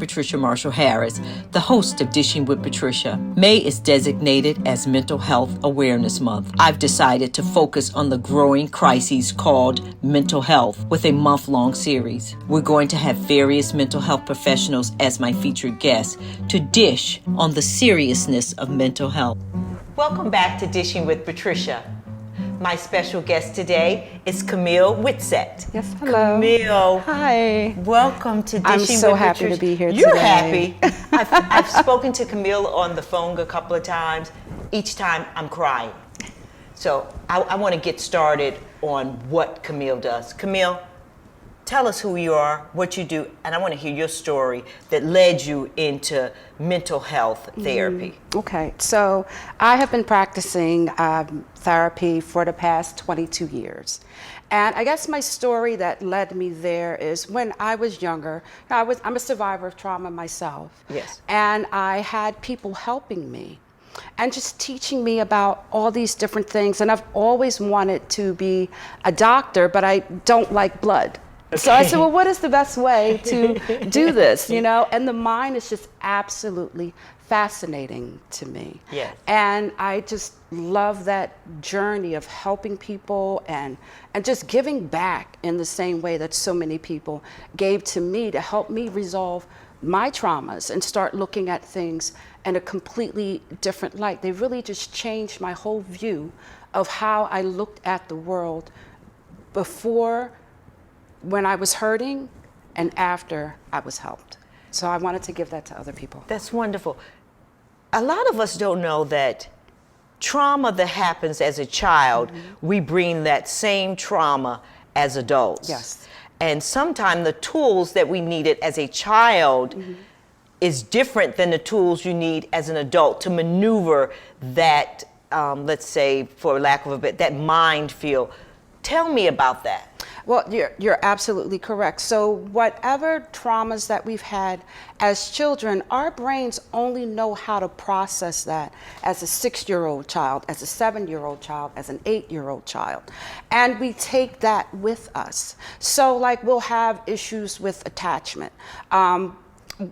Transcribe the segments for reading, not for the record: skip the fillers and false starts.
Patricia Marshall Harris, the host of Dishing with Patricia. May is designated as Mental Health Awareness Month. I've decided to focus on the growing crises called mental health with a month-long series. We're going to have various mental health professionals as my featured guests to dish on the seriousness of mental health. Welcome back to Dishing with Patricia. My special guest today is Camille Whitsett. Yes, hello. Camille. Hi. Welcome to Dishing with Patricia. I'm so happy to be here today. You're happy. I've spoken to Camille on the phone a couple of times. Each time I'm crying. So I want to get started on what Camille does. Camille, tell us who you are, what you do, and I want to hear your story that led you into mental health therapy. Okay, so I have been practicing therapy for the past 22 years. And I guess my story that led me there is when I was younger, I'm a survivor of trauma myself. Yes. And I had people helping me and just teaching me about all these different things. And I've always wanted to be a doctor, but I don't like blood. Okay. So I said, well, what is the best way to do this, you know? And the mind is just absolutely fascinating to me. Yes. And I just love that journey of helping people and just giving back in the same way that so many people gave to me to help me resolve my traumas and start looking at things in a completely different light. They really just changed my whole view of how I looked at the world before, when I was hurting, and after I was helped. So I wanted to give that to other people. That's wonderful. A lot of us don't know that trauma that happens as a child, we bring that same trauma as adults. Yes. And sometimes the tools that we needed as a child is different than the tools you need as an adult to maneuver that, let's say, for lack of a bit, that minefield. Tell me about that. Well, you're absolutely correct. So whatever traumas that we've had as children, our brains only know how to process that as a 6-year-old child, as a 7-year-old child, as an 8-year-old child. And we take that with us. So like we'll have issues with attachment.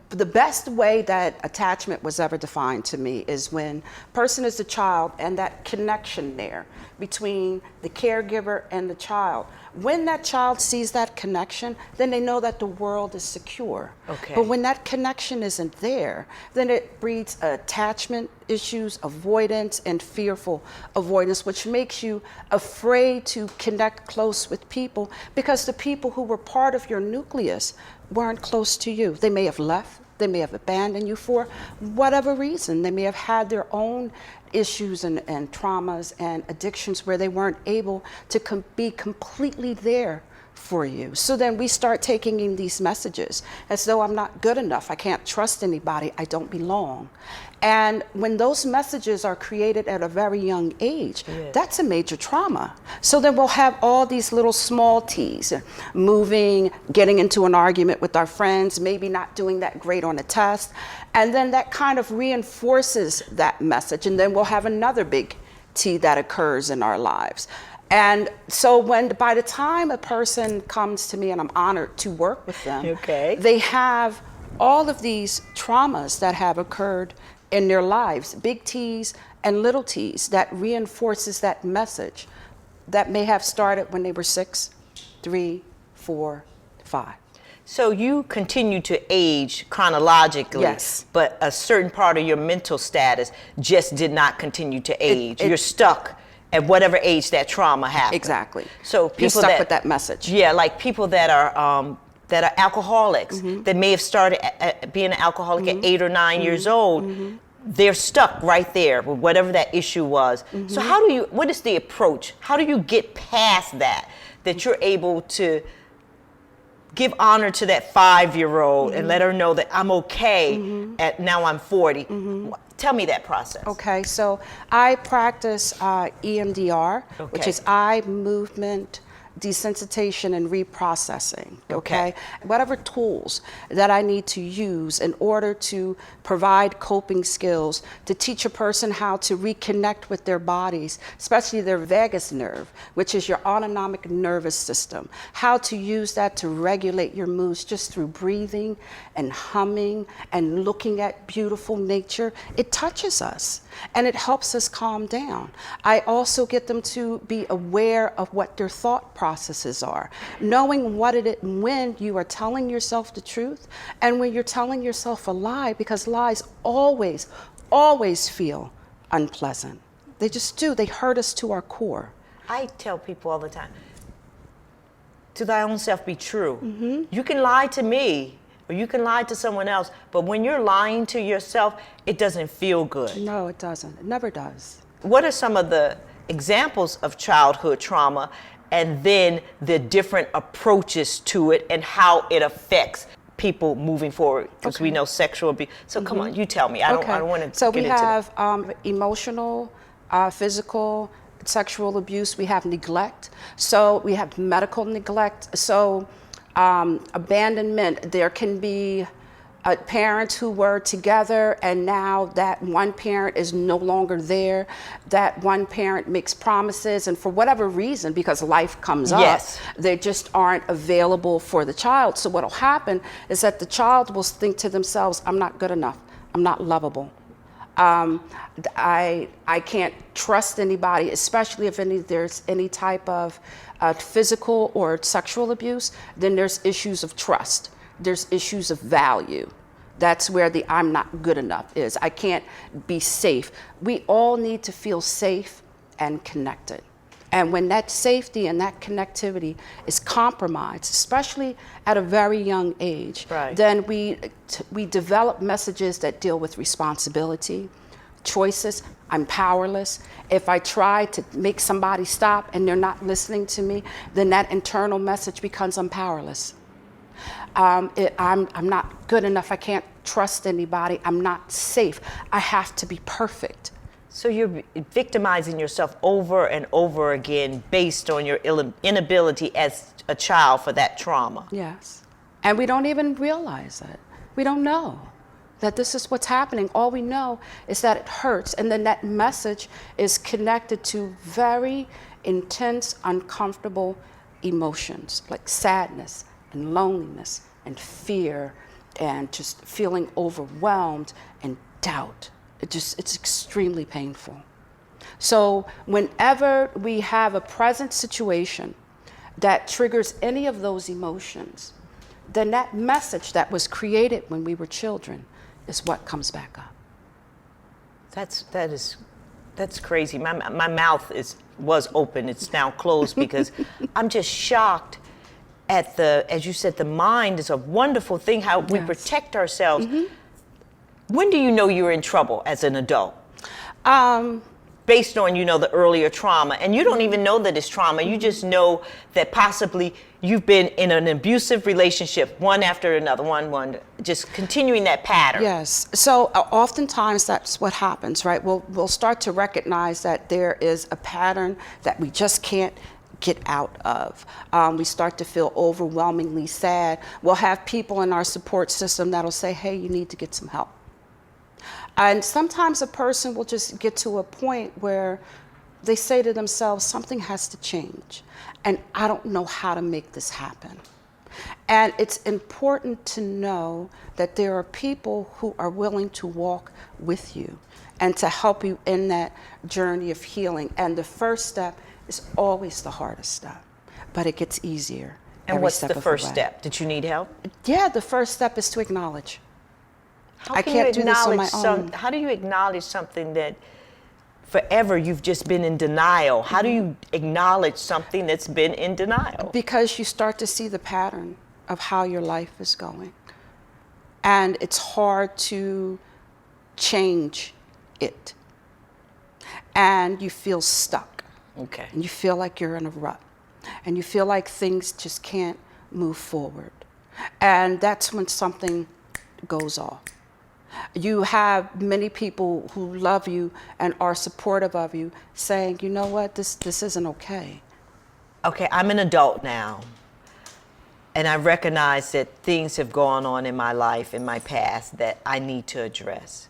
The best way that attachment was ever defined to me is when a person is a child and that connection there between the caregiver and the child. When that child sees that connection, then they know that the world is secure. Okay. But when that connection isn't there, then it breeds attachment issues, avoidance, and fearful avoidance, which makes you afraid to connect close with people because the people who were part of your nucleus weren't close to you. They may have left, they may have abandoned you for whatever reason. They may have had their own issues and traumas and addictions where they weren't able to be completely there for you. So then we start taking in these messages as though I'm not good enough, I can't trust anybody, I don't belong. And when those messages are created at a very young age, that's a major trauma. So then we'll have all these little small T's, moving, getting into an argument with our friends, maybe not doing that great on a test. And then that kind of reinforces that message. And then we'll have another big T that occurs in our lives. And so by the time a person comes to me, and I'm honored to work with them, they have all of these traumas that have occurred in their lives, big T's and little T's, that reinforces that message that may have started when they were 6, 3, 4, 5. So you continue to age chronologically, yes, but a certain part of your mental status just did not continue to age. You're stuck at whatever age that trauma happened. Exactly. So people you're stuck with that message. Yeah, like people that are alcoholics, that may have started being an alcoholic at 8 or 9 years old, they're stuck right there with whatever that issue was. So what is the approach? How do you get past that you're able to give honor to that 5-year-old and let her know that I'm okay at now I'm 40? Tell me that process. Okay, so I practice EMDR, which is eye movement desensitization and reprocessing, okay? Whatever tools that I need to use in order to provide coping skills to teach a person how to reconnect with their bodies, especially their vagus nerve, which is your autonomic nervous system, how to use that to regulate your moods just through breathing and humming and looking at beautiful nature. It touches us and it helps us calm down. I also get them to be aware of what their thought processes are, knowing when you are telling yourself the truth and when you're telling yourself a lie, because lies always feel unpleasant. They just do. They hurt us to our core. I tell people all the time, to thy own self be true. You can lie to me or you can lie to someone else, but when you're lying to yourself, it doesn't feel good. No, it doesn't. It never does. What are some of the examples of childhood trauma and then the different approaches to it and how it affects people moving forward? Because we know sexual abuse. So come on, you tell me. I don't want to So get we into have emotional, physical, sexual abuse. We have neglect. So we have medical neglect. So abandonment. There can be parents who were together and now that one parent is no longer there. That one parent makes promises and for whatever reason, because life comes up, they just aren't available for the child. So what'll happen is that the child will think to themselves, I'm not good enough. I'm not lovable. I can't trust anybody, especially if there's any type of physical or sexual abuse. Then there's issues of trust. There's issues of value. That's where the I'm not good enough is. I can't be safe. We all need to feel safe and connected. And when that safety and that connectivity is compromised, especially at a very young age, then we develop messages that deal with responsibility, choices. I'm powerless. If I try to make somebody stop and they're not listening to me, then that internal message becomes I'm powerless. I'm not good enough. I can't trust anybody. I'm not safe. I have to be perfect. So you're victimizing yourself over and over again based on your inability as a child for that trauma. Yes. And we don't even realize it. We don't know that this is what's happening. All we know is that it hurts. And then that message is connected to very intense, uncomfortable emotions like sadness and loneliness and fear and just feeling overwhelmed and doubt. It's extremely painful. So whenever we have a present situation that triggers any of those emotions, then that message that was created when we were children is what comes back up. That's crazy. My mouth was open. It's now closed because I'm just shocked at as you said, the mind is a wonderful thing, how we protect ourselves. When do you know you're in trouble as an adult? Based on, the earlier trauma. And you don't even know that it's trauma. You just know that possibly you've been in an abusive relationship, one after another, one, just continuing that pattern. Yes. So oftentimes that's what happens, right? We'll start to recognize that there is a pattern that we just can't get out of. We start to feel overwhelmingly sad. We'll have people in our support system that'll say, hey, you need to get some help. And sometimes a person will just get to a point where they say to themselves, something has to change, and I don't know how to make this happen. And it's important to know that there are people who are willing to walk with you and to help you in that journey of healing. And the first step is always the hardest step, but it gets easier. And what's the first step? Did you need help? Yeah, the first step is to acknowledge. I can't do this on my own. How do you acknowledge something that forever you've just been in denial? How do you acknowledge something that's been in denial? Because you start to see the pattern of how your life is going. And it's hard to change it. And you feel stuck. Okay. And you feel like you're in a rut. And you feel like things just can't move forward. And that's when something goes off. You have many people who love you and are supportive of you saying, you know what, this isn't okay. Okay, I'm an adult now, and I recognize that things have gone on in my life, in my past, that I need to address.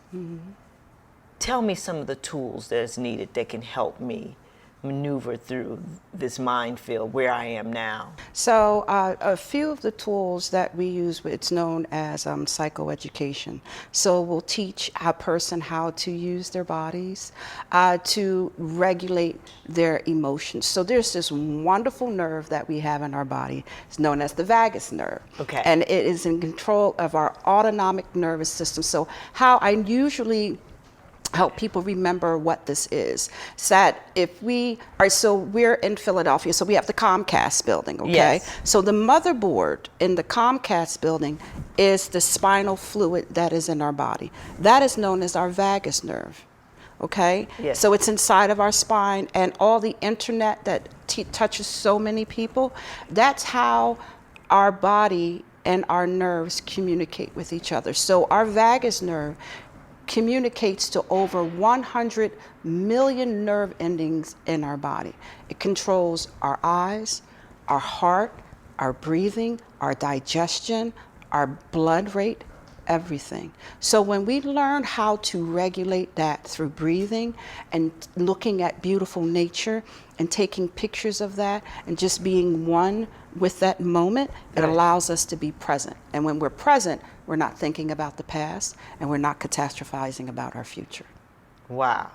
Tell me some of the tools that is needed that can help me maneuver through this minefield where I am now. So a few of the tools that we use, it's known as psychoeducation. So we'll teach a person how to use their bodies to regulate their emotions. So there's this wonderful nerve that we have in our body. It's known as the vagus nerve. Okay. And it is in control of our autonomic nervous system. So how I usually help people remember what this is. So that if we are, so we're in Philadelphia, so we have the Comcast building, okay? Yes. So the motherboard in the Comcast building is the spinal fluid that is in our body. That is known as our vagus nerve, okay? Yes. So it's inside of our spine, and all the internet that touches so many people, that's how our body and our nerves communicate with each other. So our vagus nerve communicates to over 100 million nerve endings in our body. It controls our eyes, our heart, our breathing, our digestion, our blood rate, everything. So when we learn how to regulate that through breathing and looking at beautiful nature and taking pictures of that and just being one with that moment, it allows us to be present. And when we're present, we're not thinking about the past and we're not catastrophizing about our future. Wow.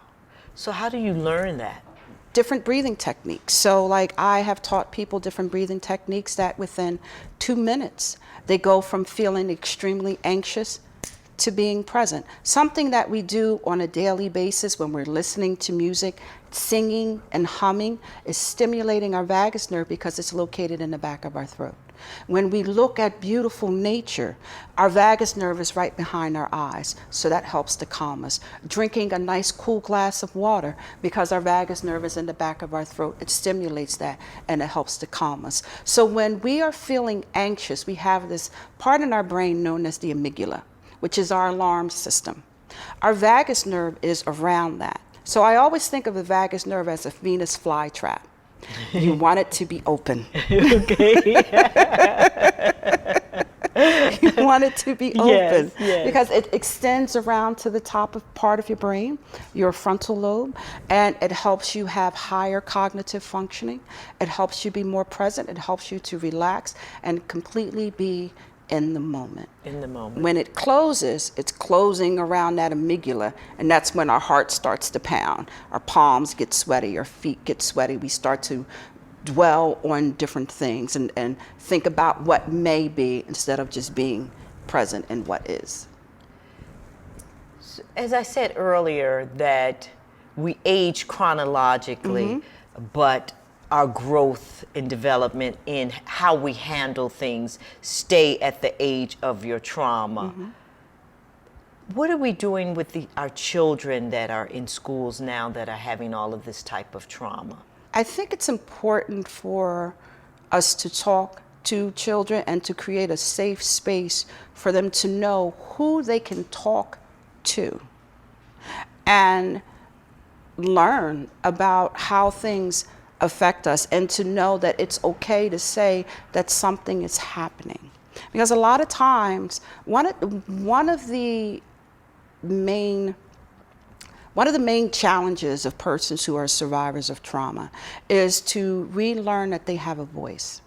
So how do you learn that? Different breathing techniques. So like I have taught people different breathing techniques that within 2 minutes, they go from feeling extremely anxious to being present. Something that we do on a daily basis when we're listening to music, singing and humming is stimulating our vagus nerve because it's located in the back of our throat. When we look at beautiful nature, our vagus nerve is right behind our eyes, so that helps to calm us. Drinking a nice cool glass of water, because our vagus nerve is in the back of our throat, it stimulates that and it helps to calm us. So when we are feeling anxious, we have this part in our brain known as the amygdala, which is our alarm system. Our vagus nerve is around that. So I always think of the vagus nerve as a Venus flytrap. You want it to be open. Okay. You want it to be open. Yes. Because it extends around to the top of part of your brain, your frontal lobe, and it helps you have higher cognitive functioning. It helps you be more present. It helps you to relax and completely be in the moment. In the moment. When it closes, it's closing around that amygdala, and that's when our heart starts to pound. Our palms get sweaty, our feet get sweaty. We start to dwell on different things and think about what may be instead of just being present in what is. As I said earlier, that we age chronologically, but our growth and development in how we handle things stay at the age of your trauma. What are we doing with our children that are in schools now that are having all of this type of trauma? I think it's important for us to talk to children and to create a safe space for them to know who they can talk to and learn about how things affect us, and to know that it's okay to say that something is happening. Because a lot of times, one of the main challenges of persons who are survivors of trauma is to relearn that they have a voice.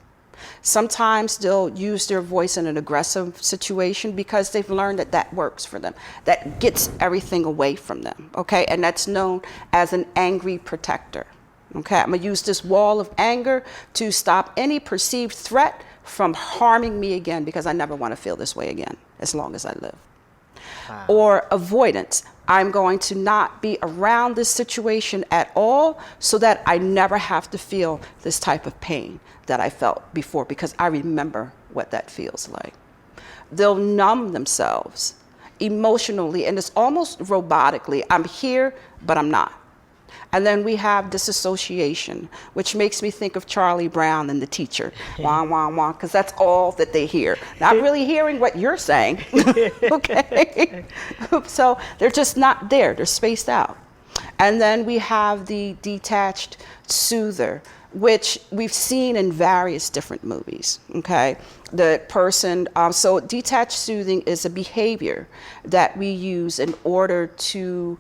Sometimes they'll use their voice in an aggressive situation because they've learned that that works for them. That gets everything away from them, okay? And that's known as an angry protector. Okay, I'm gonna use this wall of anger to stop any perceived threat from harming me again, because I never want to feel this way again as long as I live. Wow. Or avoidance. I'm going to not be around this situation at all so that I never have to feel this type of pain that I felt before, because I remember what that feels like. They'll numb themselves emotionally, and it's almost robotically. I'm here, but I'm not. And then we have disassociation, which makes me think of Charlie Brown and the teacher. Wah, wah, wah, because that's all that they hear. Not really hearing what you're saying, okay? So they're just not there, they're spaced out. And then we have the detached soother, which we've seen in various different movies, okay? The person, so detached soothing is a behavior that we use in order to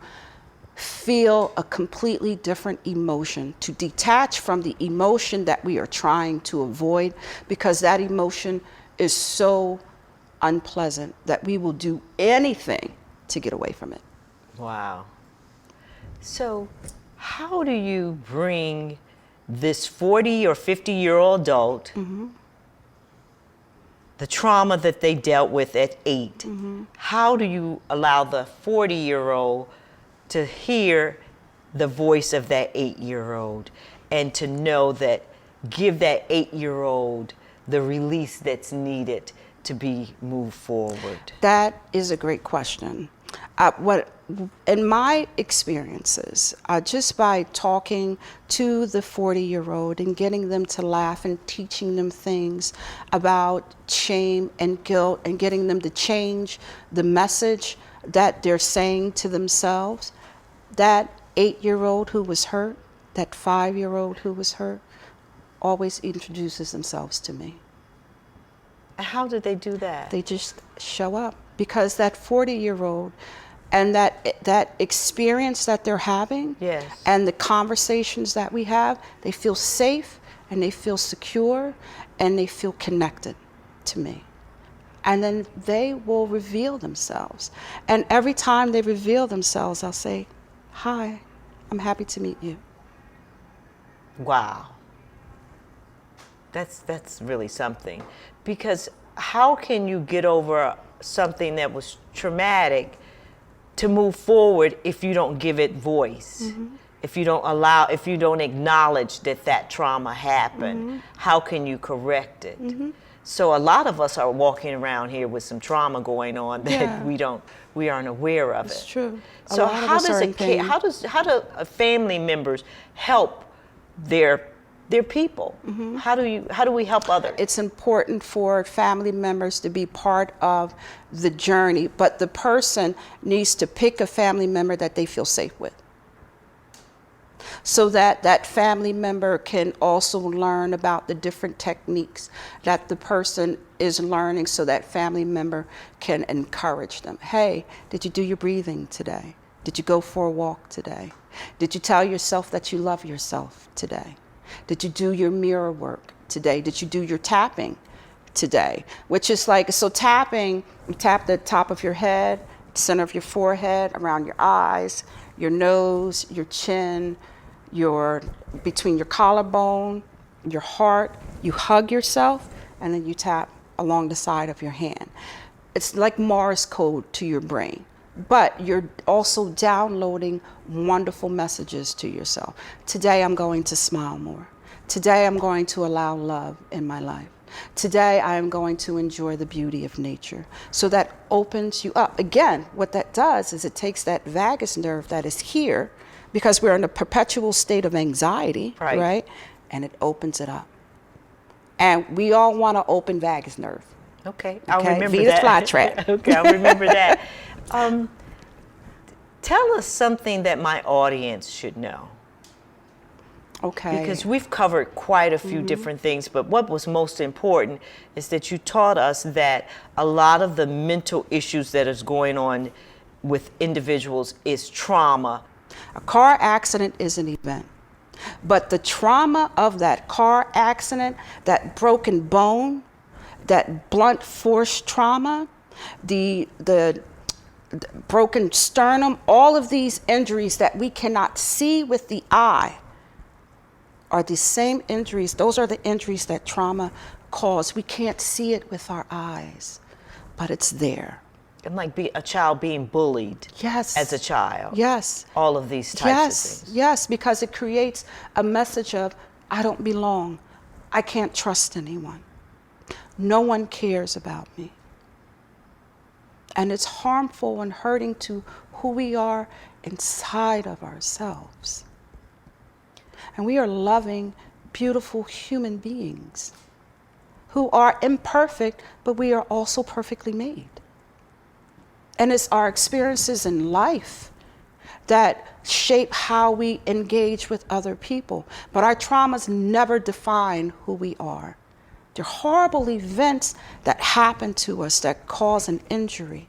feel a completely different emotion, to detach from the emotion that we are trying to avoid, because that emotion is so unpleasant that we will do anything to get away from it. Wow. So how do you bring this 40 or 50-year-old adult, the trauma that they dealt with at 8, how do you allow the 40-year-old to hear the voice of that 8-year-old and to know that, give that 8-year-old the release that's needed to be moved forward? That is a great question. In my experiences, just by talking to the 40-year-old and getting them to laugh and teaching them things about shame and guilt and getting them to change the message that they're saying to themselves, that 8-year-old who was hurt, that 5-year-old who was hurt, always introduces themselves to me. How did they do that? They just show up, because that 40-year-old and that experience that they're having, yes, and the conversations that we have, they feel safe and they feel secure and they feel connected to me. And then they will reveal themselves. And every time they reveal themselves, I'll say, "Hi, I'm happy to meet you." Wow. That's really something. Because how can you get over something that was traumatic to move forward if you don't give it voice? If you don't acknowledge that trauma happened, how can you correct it? So a lot of us are walking around here with some trauma going on that we aren't aware of it. It's true. So how do family members help their people? How do we help others? It's important for family members to be part of the journey, but the person needs to pick a family member that they feel safe with, so that that family member can also learn about the different techniques that the person is learning, so that family member can encourage them. Hey, did you do your breathing today? Did you go for a walk today? Did you tell yourself that you love yourself today? Did you do your mirror work today? Did you do your tapping today? Which is like, so tapping, you tap the top of your head, center of your forehead, around your eyes, your nose, your chin, between your collarbone, your heart. You hug yourself, and then you tap along the side of your hand. It's like Morse code to your brain. But you're also downloading wonderful messages to yourself. Today I'm going to smile more. Today I'm going to allow love in my life. Today I am going to enjoy the beauty of nature. So that opens you up. Again, what that does is it takes that vagus nerve that is here, because we're in a perpetual state of anxiety, right? And it opens it up. And we all want to open vagus nerve. Okay, I'll remember Venus that. flytrap. Okay, I'll remember that. Tell us something that my audience should know. Okay. Because we've covered quite a few different things, but what was most important is that you taught us that a lot of the mental issues that is going on with individuals is trauma. A car accident is an event, but the trauma of that car accident, that broken bone, that blunt force trauma, the broken sternum, all of these injuries that we cannot see with the eye are the same injuries. Those are the injuries that trauma cause. We can't see it with our eyes, but it's there. And like a child being bullied. Yes. As a child. Yes. All of these types of things. Yes, because it creates a message of, I don't belong. I can't trust anyone. No one cares about me. And it's harmful and hurting to who we are inside of ourselves. And we are loving, beautiful human beings who are imperfect, but we are also perfectly made. And it's our experiences in life that shape how we engage with other people. But our traumas never define who we are. They're horrible events that happen to us that cause an injury.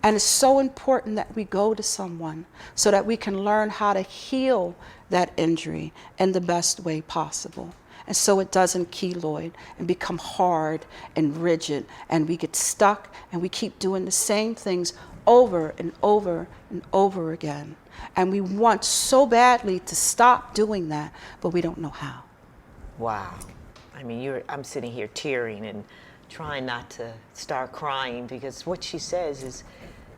And it's so important that we go to someone so that we can learn how to heal that injury in the best way possible. And so it doesn't keloid and become hard and rigid, and we get stuck and we keep doing the same things over and over and over again. And we want so badly to stop doing that, but we don't know how. Wow. I mean, I'm sitting here tearing and trying not to start crying, because what she says is,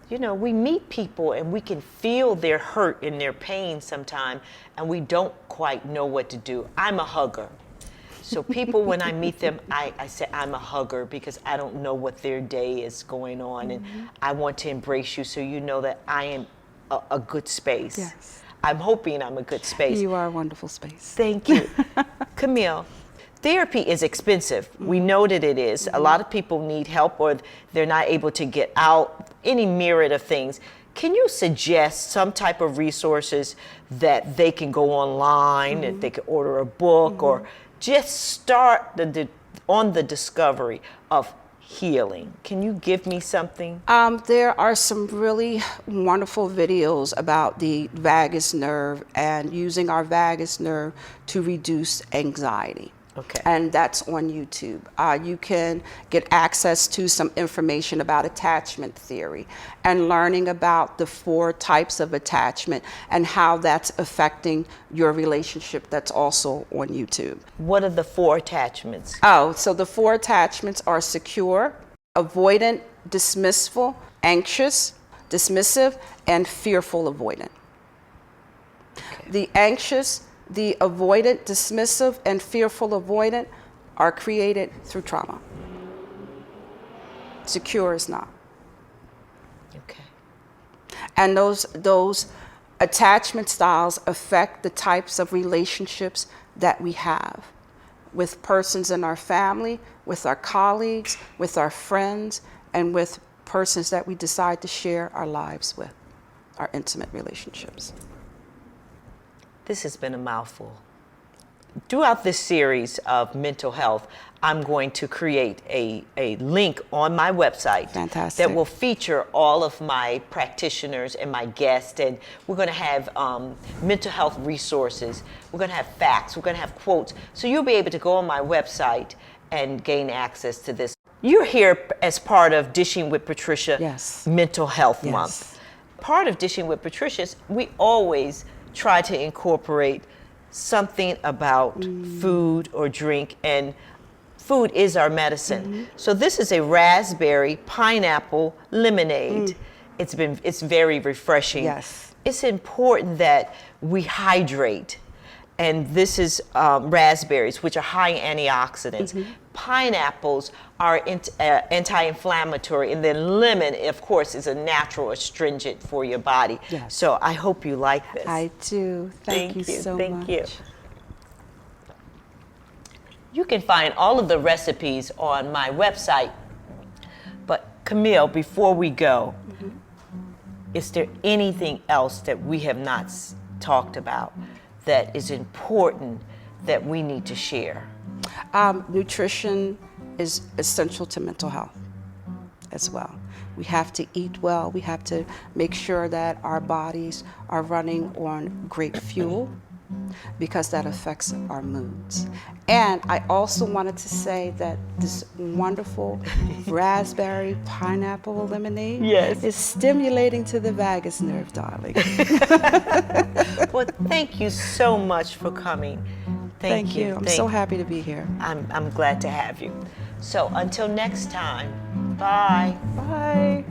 you know, we meet people and we can feel their hurt and their pain sometimes, and we don't quite know what to do. I'm a hugger. So people, when I meet them, I say I'm a hugger because I don't know what their day is going on, and I want to embrace you so you know that I am a good space. Yes. I'm hoping I'm a good space. You are a wonderful space. Thank you. Camille, therapy is expensive. We know that it is. A lot of people need help, or they're not able to get out, any myriad of things. Can you suggest some type of resources that they can go online, that they can order a book, or just start on the discovery of healing? Can you give me something? There are some really wonderful videos about the vagus nerve and using our vagus nerve to reduce anxiety. Okay. And that's on YouTube. You can get access to some information about attachment theory and learning about the 4 types of attachment and how that's affecting your relationship. That's also on YouTube. What are the 4 attachments? Oh, so the 4 attachments are secure, avoidant, dismissful, anxious, dismissive, and fearful avoidant. Okay. The anxious, the avoidant, dismissive, and fearful avoidant are created through trauma. Secure is not. Okay. And those attachment styles affect the types of relationships that we have with persons in our family, with our colleagues, with our friends, and with persons that we decide to share our lives with, our intimate relationships. This has been a mouthful. Throughout this series of mental health, I'm going to create a link on my website. Fantastic. That will feature all of my practitioners and my guests, and we're going to have mental health resources. We're going to have facts. We're going to have quotes. So you'll be able to go on my website and gain access to this. You're here as part of Dishing with Patricia Mental Health Month. Part of Dishing with Patricia is we always try to incorporate something about food or drink, and food is our medicine. So this is a raspberry pineapple lemonade. It's very refreshing. Yes. It's important that we hydrate, and this is raspberries, which are high antioxidants. Pineapples are anti-inflammatory, and then lemon, of course, is a natural astringent for your body. Yes. So I hope you like this. I do. Thank you so much. Thank you. You can find all of the recipes on my website. But Camille, before we go, is there anything else that we have not talked about that is important that we need to share? Nutrition is essential to mental health as well. We have to eat well. We have to make sure that our bodies are running on great fuel, because that affects our moods. And I also wanted to say that this wonderful raspberry pineapple lemonade is stimulating to the vagus nerve, darling. Well, thank you so much for coming. Thank you. I'm so happy to be here. I'm glad to have you. So until next time, bye. Bye.